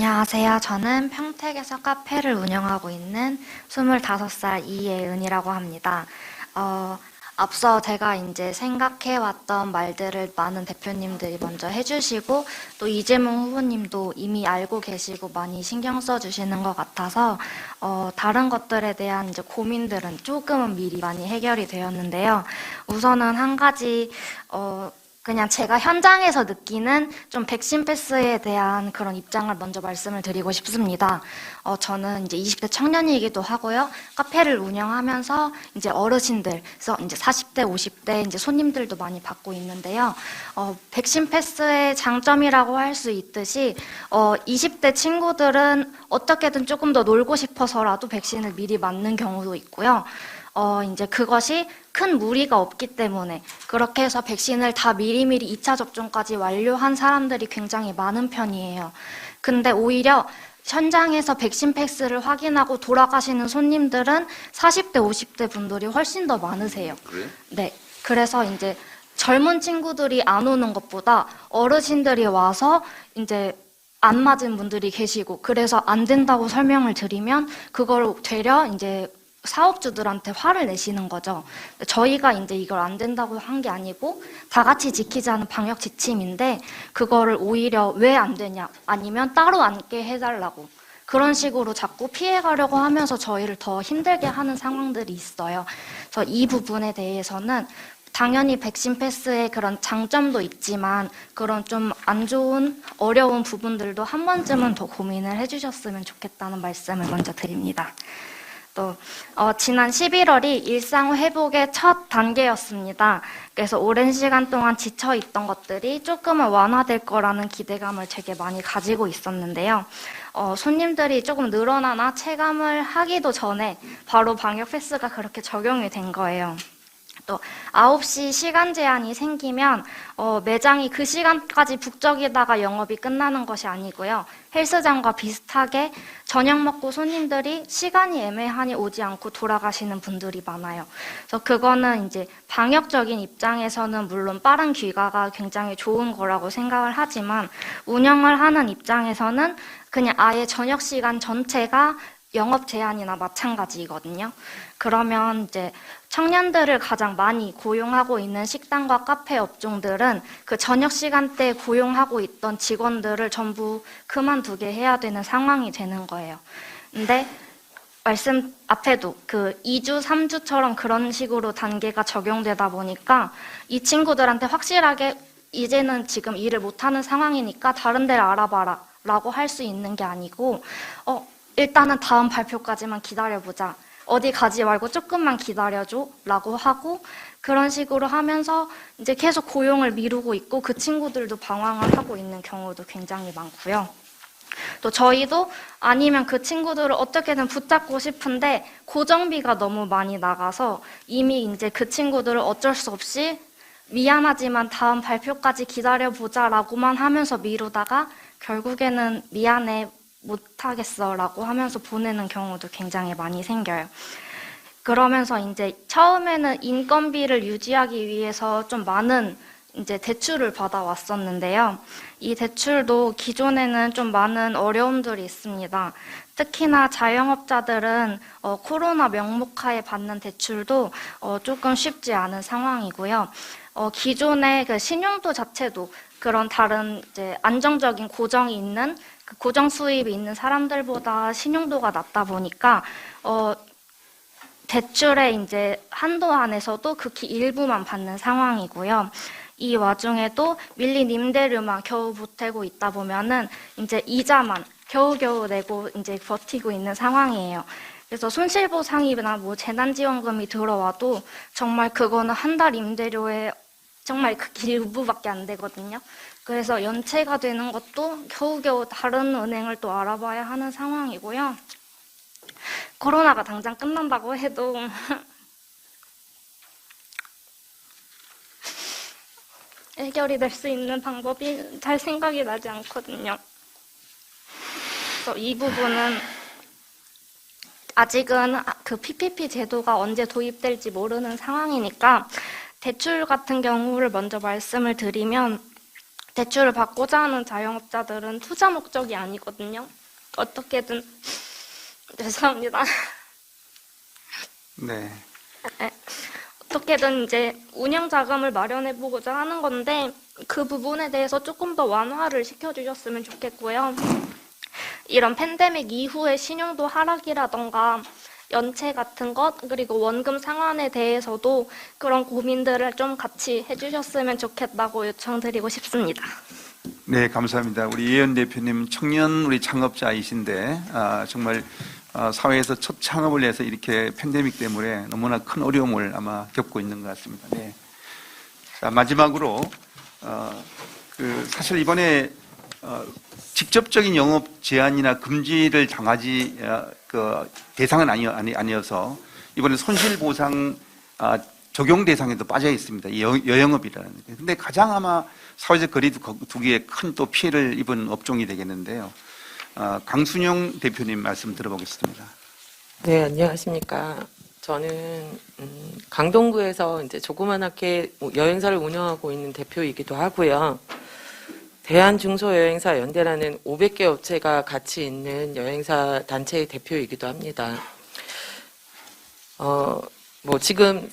안녕하세요. 저는 평택에서 카페를 운영하고 있는 25살 이예은이라고 합니다. 앞서 제가 이제 생각해왔던 말들을 많은 대표님들이 먼저 해주시고, 또 이재명 후보님도 이미 알고 계시고 많이 신경 써주시는 것 같아서, 다른 것들에 대한 이제 고민들은 조금은 미리 많이 해결이 되었는데요. 우선은 한 가지, 그냥 제가 현장에서 느끼는 좀 백신 패스에 대한 그런 입장을 먼저 말씀을 드리고 싶습니다. 저는 이제 20대 청년이기도 하고요. 카페를 운영하면서 이제 어르신들, 그래서 이제 40대, 50대 이제 손님들도 많이 받고 있는데요. 백신 패스의 장점이라고 할 수 있듯이, 20대 친구들은 어떻게든 조금 더 놀고 싶어서라도 백신을 미리 맞는 경우도 있고요. 이제 그것이 큰 무리가 없기 때문에 그렇게 해서 백신을 다 미리미리 2차 접종까지 완료한 사람들이 굉장히 많은 편이에요. 근데 오히려 현장에서 백신 패스를 확인하고 돌아가시는 손님들은 40대, 50대 분들이 훨씬 더 많으세요. 그래? 네. 그래서 이제 젊은 친구들이 안 오는 것보다 어르신들이 와서 이제 안 맞은 분들이 계시고, 그래서 안 된다고 설명을 드리면 그걸 되려 이제 사업주들한테 화를 내시는 거죠. 저희가 이제 이걸 안 된다고 한 게 아니고 다 같이 지키자는 방역 지침인데, 그거를 오히려 왜 안 되냐, 아니면 따로 앉게 해달라고 그런 식으로 자꾸 피해가려고 하면서 저희를 더 힘들게 하는 상황들이 있어요. 그래서 이 부분에 대해서는 당연히 백신 패스의 그런 장점도 있지만 그런 좀 안 좋은 어려운 부분들도 한 번쯤은 더 고민을 해주셨으면 좋겠다는 말씀을 먼저 드립니다. 또 지난 11월이 일상 회복의 첫 단계였습니다. 그래서 오랜 시간 동안 지쳐있던 것들이 조금은 완화될 거라는 기대감을 되게 많이 가지고 있었는데요. 손님들이 조금 늘어나나 체감을 하기도 전에 바로 방역 패스가 그렇게 적용이 된 거예요. 또 9시 시간 제한이 생기면 매장이 그 시간까지 북적이다가 영업이 끝나는 것이 아니고요. 헬스장과 비슷하게 저녁 먹고 손님들이 시간이 애매하니 오지 않고 돌아가시는 분들이 많아요. 그래서 그거는 이제 방역적인 입장에서는 물론 빠른 귀가가 굉장히 좋은 거라고 생각을 하지만, 운영을 하는 입장에서는 그냥 아예 저녁 시간 전체가 영업 제한이나 마찬가지거든요. 그러면 이제 청년들을 가장 많이 고용하고 있는 식당과 카페 업종들은 그 저녁 시간대에 고용하고 있던 직원들을 전부 그만두게 해야 되는 상황이 되는 거예요. 근데 말씀 앞에도 그 2주, 3주처럼 그런 식으로 단계가 적용되다 보니까 이 친구들한테 확실하게 이제는 지금 일을 못하는 상황이니까 다른 데를 알아봐라 라고 할 수 있는 게 아니고, 일단은 다음 발표까지만 기다려보자, 어디 가지 말고 조금만 기다려줘 라고 하고, 그런 식으로 하면서 이제 계속 고용을 미루고 있고, 그 친구들도 방황을 하고 있는 경우도 굉장히 많고요. 또 저희도 아니면 그 친구들을 어떻게든 붙잡고 싶은데 고정비가 너무 많이 나가서 이미 이제 그 친구들을 어쩔 수 없이 미안하지만 다음 발표까지 기다려보자 라고만 하면서 미루다가 결국에는 미안해, 못하겠어 라고 하면서 보내는 경우도 굉장히 많이 생겨요. 그러면서 이제 처음에는 인건비를 유지하기 위해서 좀 많은 이제 대출을 받아왔었는데요. 이 대출도 기존에는 좀 많은 어려움들이 있습니다. 특히나 자영업자들은 코로나 명목하에 받는 대출도 조금 쉽지 않은 상황이고요. 기존의 그 신용도 자체도 그런 다른 이제 안정적인 고정이 있는 그 고정 수입이 있는 사람들보다 신용도가 낮다 보니까 대출의 이제 한도 안에서도 극히 일부만 받는 상황이고요. 이 와중에도 밀린 임대료만 겨우 보태고 있다 보면은 이제 이자만 겨우겨우 내고 이제 버티고 있는 상황이에요. 그래서 손실보상이나 뭐 재난지원금이 들어와도 정말 그거는 한 달 임대료에 정말 극히 일부밖에 안 되거든요. 그래서 연체가 되는 것도 겨우겨우 다른 은행을 또 알아봐야 하는 상황이고요. 코로나가 당장 끝난다고 해도 해결이 될 수 있는 방법이 잘 생각이 나지 않거든요. 그래서 이 부분은 아직은 그 PPP 제도가 언제 도입될지 모르는 상황이니까, 대출 같은 경우를 먼저 말씀을 드리면 대출을 받고자 하는 자영업자들은 투자 목적이 아니거든요. 어떻게든 죄송합니다. 네. 어떻게든 이제 운영 자금을 마련해 보고자 하는 건데 그 부분에 대해서 조금 더 완화를 시켜주셨으면 좋겠고요. 이런 팬데믹 이후의 신용도 하락이라던가 연체 같은 것 그리고 원금 상환에 대해서도 그런 고민들을 좀 같이 해주셨으면 좋겠다고 요청드리고 싶습니다. 네, 감사합니다. 우리 이혜연 대표님 청년 우리 창업자이신데 정말 사회에서 첫 창업을 해서 이렇게 팬데믹 때문에 너무나 큰 어려움을 아마 겪고 있는 것 같습니다. 네. 자, 마지막으로 사실 이번에 직접적인 영업 제한이나 금지를 당하지 대상은 아니어서 이번에 손실보상 적용 대상에도 빠져 있습니다. 이 여영업이라는 게. 근데 가장 아마 사회적 거리두기에 큰 또 피해를 입은 업종이 되겠는데요. 강순영 대표님 말씀 들어보겠습니다. 네, 안녕하십니까. 저는 강동구에서 이제 조그만하게 여행사를 운영하고 있는 대표이기도 하고요. 대한중소여행사 연대라는 500개 업체가 같이 있는 여행사 단체의 대표이기도 합니다. 지금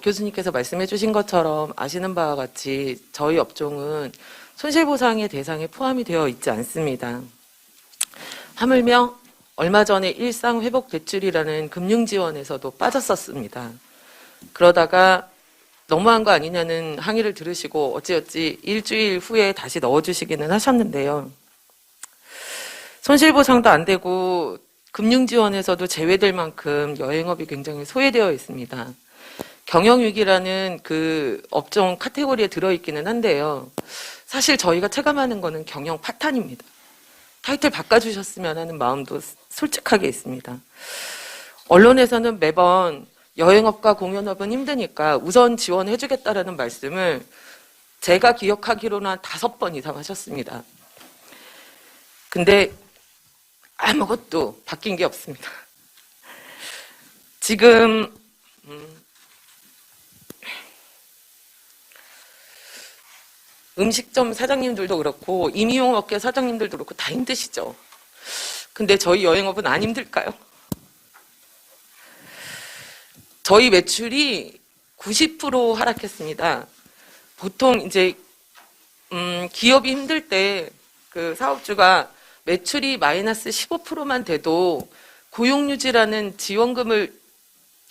교수님께서 말씀해 주신 것처럼 아시는 바와 같이 저희 업종은 손실보상의 대상에 포함이 되어 있지 않습니다. 하물며 얼마 전에 일상회복대출이라는 금융지원에서도 빠졌었습니다. 그러다가 너무한 거 아니냐는 항의를 들으시고 어찌어찌 일주일 후에 다시 넣어주시기는 하셨는데요. 손실보상도 안 되고 금융지원에서도 제외될 만큼 여행업이 굉장히 소외되어 있습니다. 경영위기라는 그 업종 카테고리에 들어있기는 한데요. 사실 저희가 체감하는 거는 경영 파탄입니다. 타이틀 바꿔주셨으면 하는 마음도 솔직하게 있습니다. 언론에서는 매번 여행업과 공연업은 힘드니까 우선 지원해주겠다라는 말씀을 제가 기억하기로는 한 5번 이상 하셨습니다. 근데 아무것도 바뀐 게 없습니다. 지금 음식점 사장님들도 그렇고 임의용업계 사장님들도 그렇고 다 힘드시죠. 근데 저희 여행업은 안 힘들까요? 저희 매출이 90% 하락했습니다. 보통 이제 기업이 힘들 때 그 사업주가 매출이 마이너스 15%만 돼도 고용유지라는 지원금을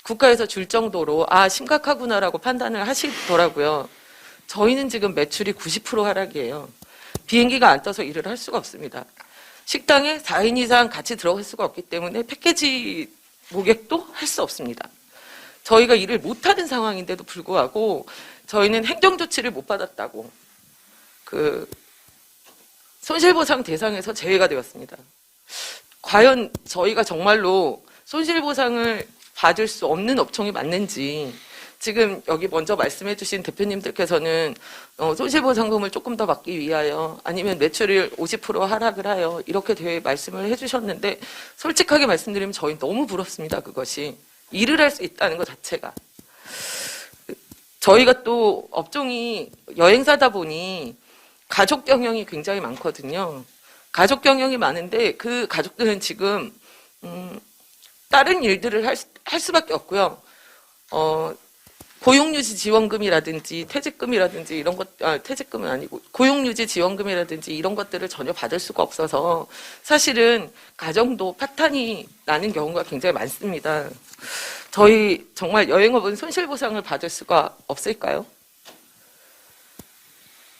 국가에서 줄 정도로 심각하구나라고 판단을 하시더라고요. 저희는 지금 매출이 90% 하락이에요. 비행기가 안 떠서 일을 할 수가 없습니다. 식당에 4인 이상 같이 들어갈 수가 없기 때문에 패키지 모객도 할 수 없습니다. 저희가 일을 못하는 상황인데도 불구하고 저희는 행정조치를 못 받았다고 손실보상 대상에서 제외가 되었습니다. 과연 저희가 정말로 손실보상을 받을 수 없는 업종이 맞는지 지금 여기 먼저 말씀해 주신 대표님들께서는 손실보상금을 조금 더 받기 위하여 아니면 매출을 50% 하락을 하여 이렇게 말씀을 해 주셨는데 솔직하게 말씀드리면 저희 너무 부럽습니다. 그것이. 일을 할 수 있다는 것 자체가. 저희가 또 업종이 여행사다 보니 가족 경영이 굉장히 많거든요. 가족 경영이 많은데 그 가족들은 지금 다른 일들을 할 수밖에 없고요. 고용유지 지원금이라든지 퇴직금이라든지 이런 것, 퇴직금은 아니고 고용유지 지원금이라든지 이런 것들을 전혀 받을 수가 없어서 사실은 가정도 파탄이 나는 경우가 굉장히 많습니다. 저희 정말 여행업은 손실보상을 받을 수가 없을까요?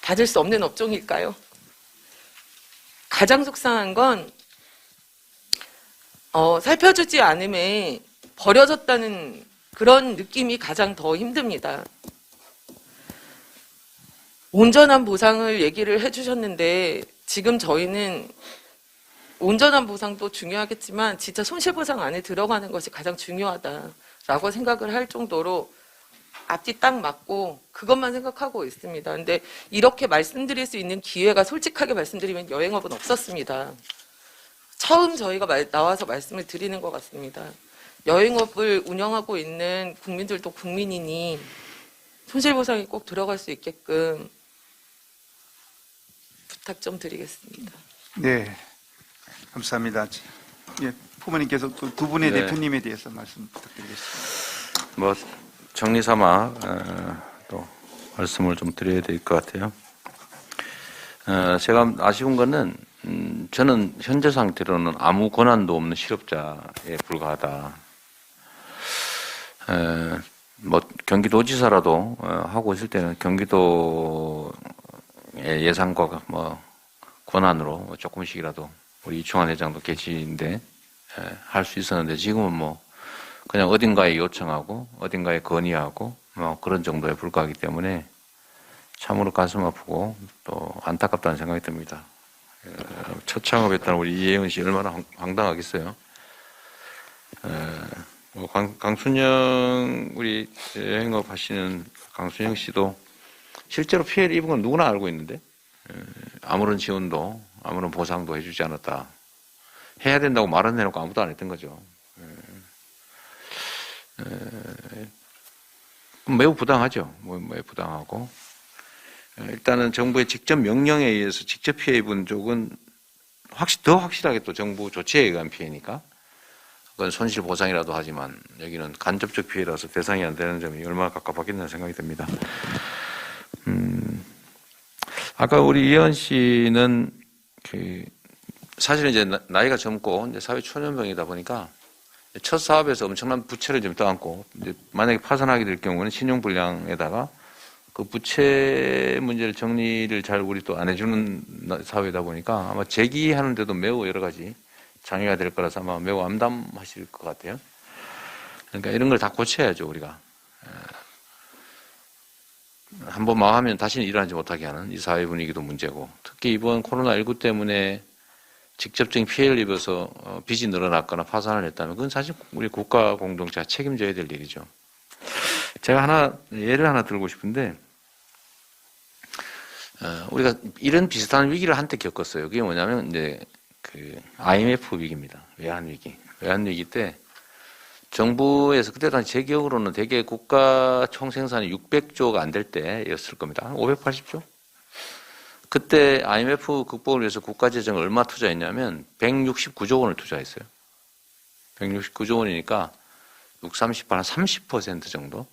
받을 수 없는 업종일까요? 가장 속상한 건 살펴주지 않음에 버려졌다는 그런 느낌이 가장 더 힘듭니다. 온전한 보상을 얘기를 해주셨는데 지금 저희는 온전한 보상도 중요하겠지만 진짜 손실보상 안에 들어가는 것이 가장 중요하다라고 생각을 할 정도로 앞뒤 딱 맞고 그것만 생각하고 있습니다. 근데 이렇게 말씀드릴 수 있는 기회가 솔직하게 말씀드리면 여행업은 없었습니다. 처음 저희가 나와서 말씀을 드리는 것 같습니다. 여행업을 운영하고 있는 국민들도 국민이니 손실보상이 꼭 들어갈 수 있게끔 부탁 좀 드리겠습니다. 네, 감사합니다. 예, 부모님께서 그 두 분의 네. 대표님에 대해서 말씀 부탁드리겠습니다. 뭐 정리 삼아 또 말씀을 좀 드려야 될 것 같아요. 제가 아쉬운 거는 저는 현재 상태로는 아무 권한도 없는 실업자에 불과하다. 뭐 경기도지사라도 하고 있을 때는 경기도의 예산과 뭐 권한으로 조금씩이라도 우리 이충환 회장도 계시는데 할 수 있었는데 지금은 뭐 그냥 어딘가에 요청하고 어딘가에 건의하고 뭐 그런 정도에 불과하기 때문에 참으로 가슴 아프고 또 안타깝다는 생각이 듭니다. 첫 창업했다는 우리 이혜은 씨 얼마나 황당하겠어요. 뭐 강순영 우리 여행업 하시는 강순영 씨도 실제로 피해를 입은 건 누구나 알고 있는데 아무런 지원도 아무런 보상도 해주지 않았다. 해야 된다고 말은 해놓고 아무도 안 했던 거죠. 매우 부당하죠. 매우 부당하고 일단은 정부의 직접 명령에 의해서 직접 피해 입은 쪽은 더 확실하게 또 정부 조치에 의한 피해니까 그건 손실보상이라도 하지만 여기는 간접적 피해라서 대상이 안 되는 점이 얼마나 갑갑하겠다는 생각이 듭니다. 아까 우리 이현 씨는 사실은 이제 나이가 젊고 이제 사회 초년병이다 보니까 첫 사업에서 엄청난 부채를 좀 떠안고 이제 만약에 파산하게 될 경우는 신용불량에다가 그 부채 문제를 정리를 잘 우리 또 안 해주는 사회다 보니까 아마 재기하는데도 매우 여러 가지 장애가 될 거라서 아마 매우 암담하실 것 같아요. 그러니까 이런 걸 다 고쳐야죠, 우리가. 한번 망하면 다시는 일어나지 못하게 하는 이 사회 분위기도 문제고, 특히 이번 코로나19 때문에 직접적인 피해를 입어서 빚이 늘어났거나 파산을 했다면 그건 사실 우리 국가 공동체가 책임져야 될 일이죠. 제가 예를 하나 들고 싶은데, 우리가 이런 비슷한 위기를 한때 겪었어요. 그게 뭐냐면, 이제, IMF 위기입니다. 외환위기. 외환위기 때, 정부에서 그때 당시 제 기억으로는 대개 국가 총생산이 600조가 안 될 때였을 겁니다. 한 580조? 그때 IMF 극복을 위해서 국가재정을 얼마 투자했냐면, 169조 원을 투자했어요. 169조 원이니까, 6, 38, 한 30% 정도?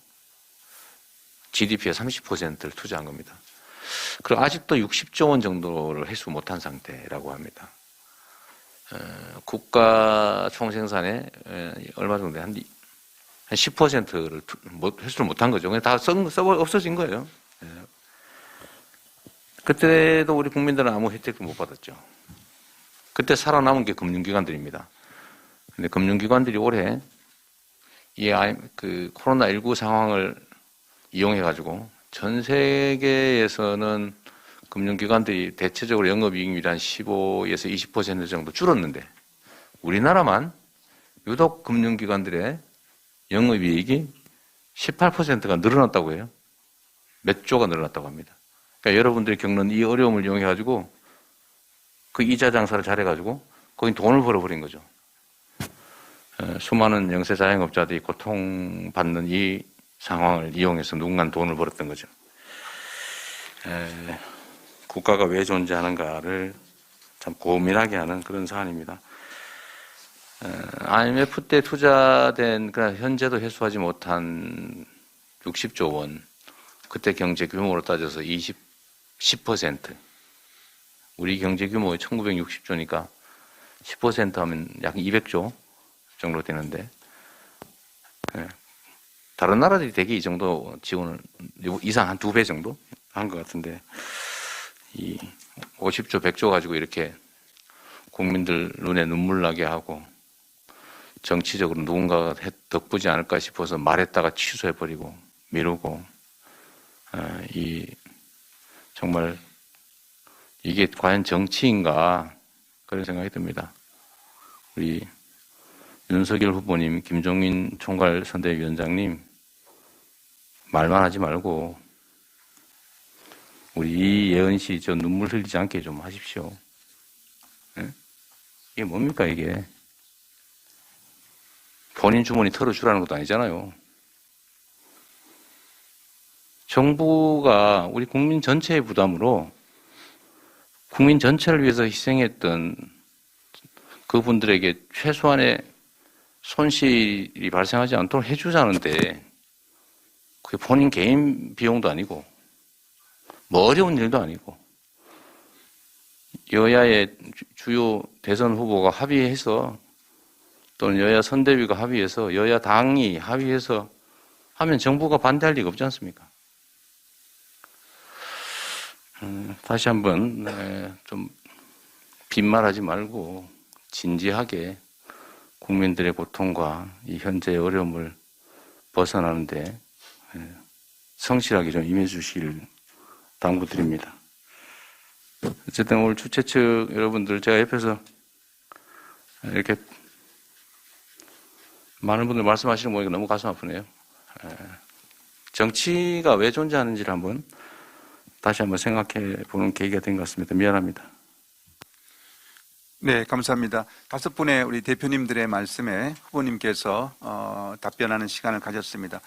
GDP의 30%를 투자한 겁니다. 그리고 아직도 60조 원 정도를 회수 못한 상태라고 합니다. 국가 총생산의 얼마 정도 한 10%를 회수를 못한 거죠. 그냥 다 없어진 거예요. 그때도 우리 국민들은 아무 혜택도 못 받았죠. 그때 살아남은 게 금융기관들입니다. 근데 금융기관들이 올해 코로나19 상황을 이용해가지고 전 세계에서는 금융기관들이 대체적으로 영업이익률이 한 15에서 20% 정도 줄었는데 우리나라만 유독 금융기관들의 영업이익이 18%가 늘어났다고 해요. 몇 조가 늘어났다고 합니다. 그러니까 여러분들이 겪는 이 어려움을 이용해가지고 그 이자 장사를 잘해가지고 거기 돈을 벌어버린 거죠. 수많은 영세 자영업자들이 고통받는 이 상황을 이용해서 누군가는 돈을 벌었던 거죠. 국가가 왜 존재하는가를 참 고민하게 하는 그런 사안입니다. IMF 때 투자된, 그러나 현재도 회수하지 못한 60조 원, 그때 경제 규모로 따져서 10%. 우리 경제 규모의 1960조니까 10% 하면 약 200조 정도 되는데, 다른 나라들이 대개 이 정도 지원을 이상 한 2배 정도 한 것 같은데, 이 50조, 100조 가지고 이렇게 국민들 눈에 눈물 나게 하고 정치적으로 누군가가 덕보지 않을까 싶어서 말했다가 취소해버리고 미루고, 정말 이게 과연 정치인가 그런 생각이 듭니다. 우리 윤석열 후보님, 김종인 총괄선대위원장님 말만 하지 말고 우리 이예은 씨 저 눈물 흘리지 않게 좀 하십시오. 이게 뭡니까 이게? 본인 주머니 털어주라는 것도 아니잖아요. 정부가 우리 국민 전체의 부담으로 국민 전체를 위해서 희생했던 그분들에게 최소한의 손실이 발생하지 않도록 해주자는데 그게 본인 개인 비용도 아니고 뭐 어려운 일도 아니고 여야의 주요 대선 후보가 합의해서 또는 여야 선대위가 합의해서 여야 당이 합의해서 하면 정부가 반대할 리가 없지 않습니까? 다시 한번 좀 빈말하지 말고 진지하게 국민들의 고통과 이 현재의 어려움을 벗어나는데 성실하게 좀 임해 주시길 당부드립니다. 어쨌든 오늘 주최 측 여러분들 제가 옆에서 이렇게 많은 분들 말씀하시는 거 보니까 너무 가슴 아프네요. 정치가 왜 존재하는지를 다시 한번 생각해 보는 계기가 된 것 같습니다. 미안합니다. 네, 감사합니다. 5분의 우리 대표님들의 말씀에 후보님께서 답변하는 시간을 가졌습니다.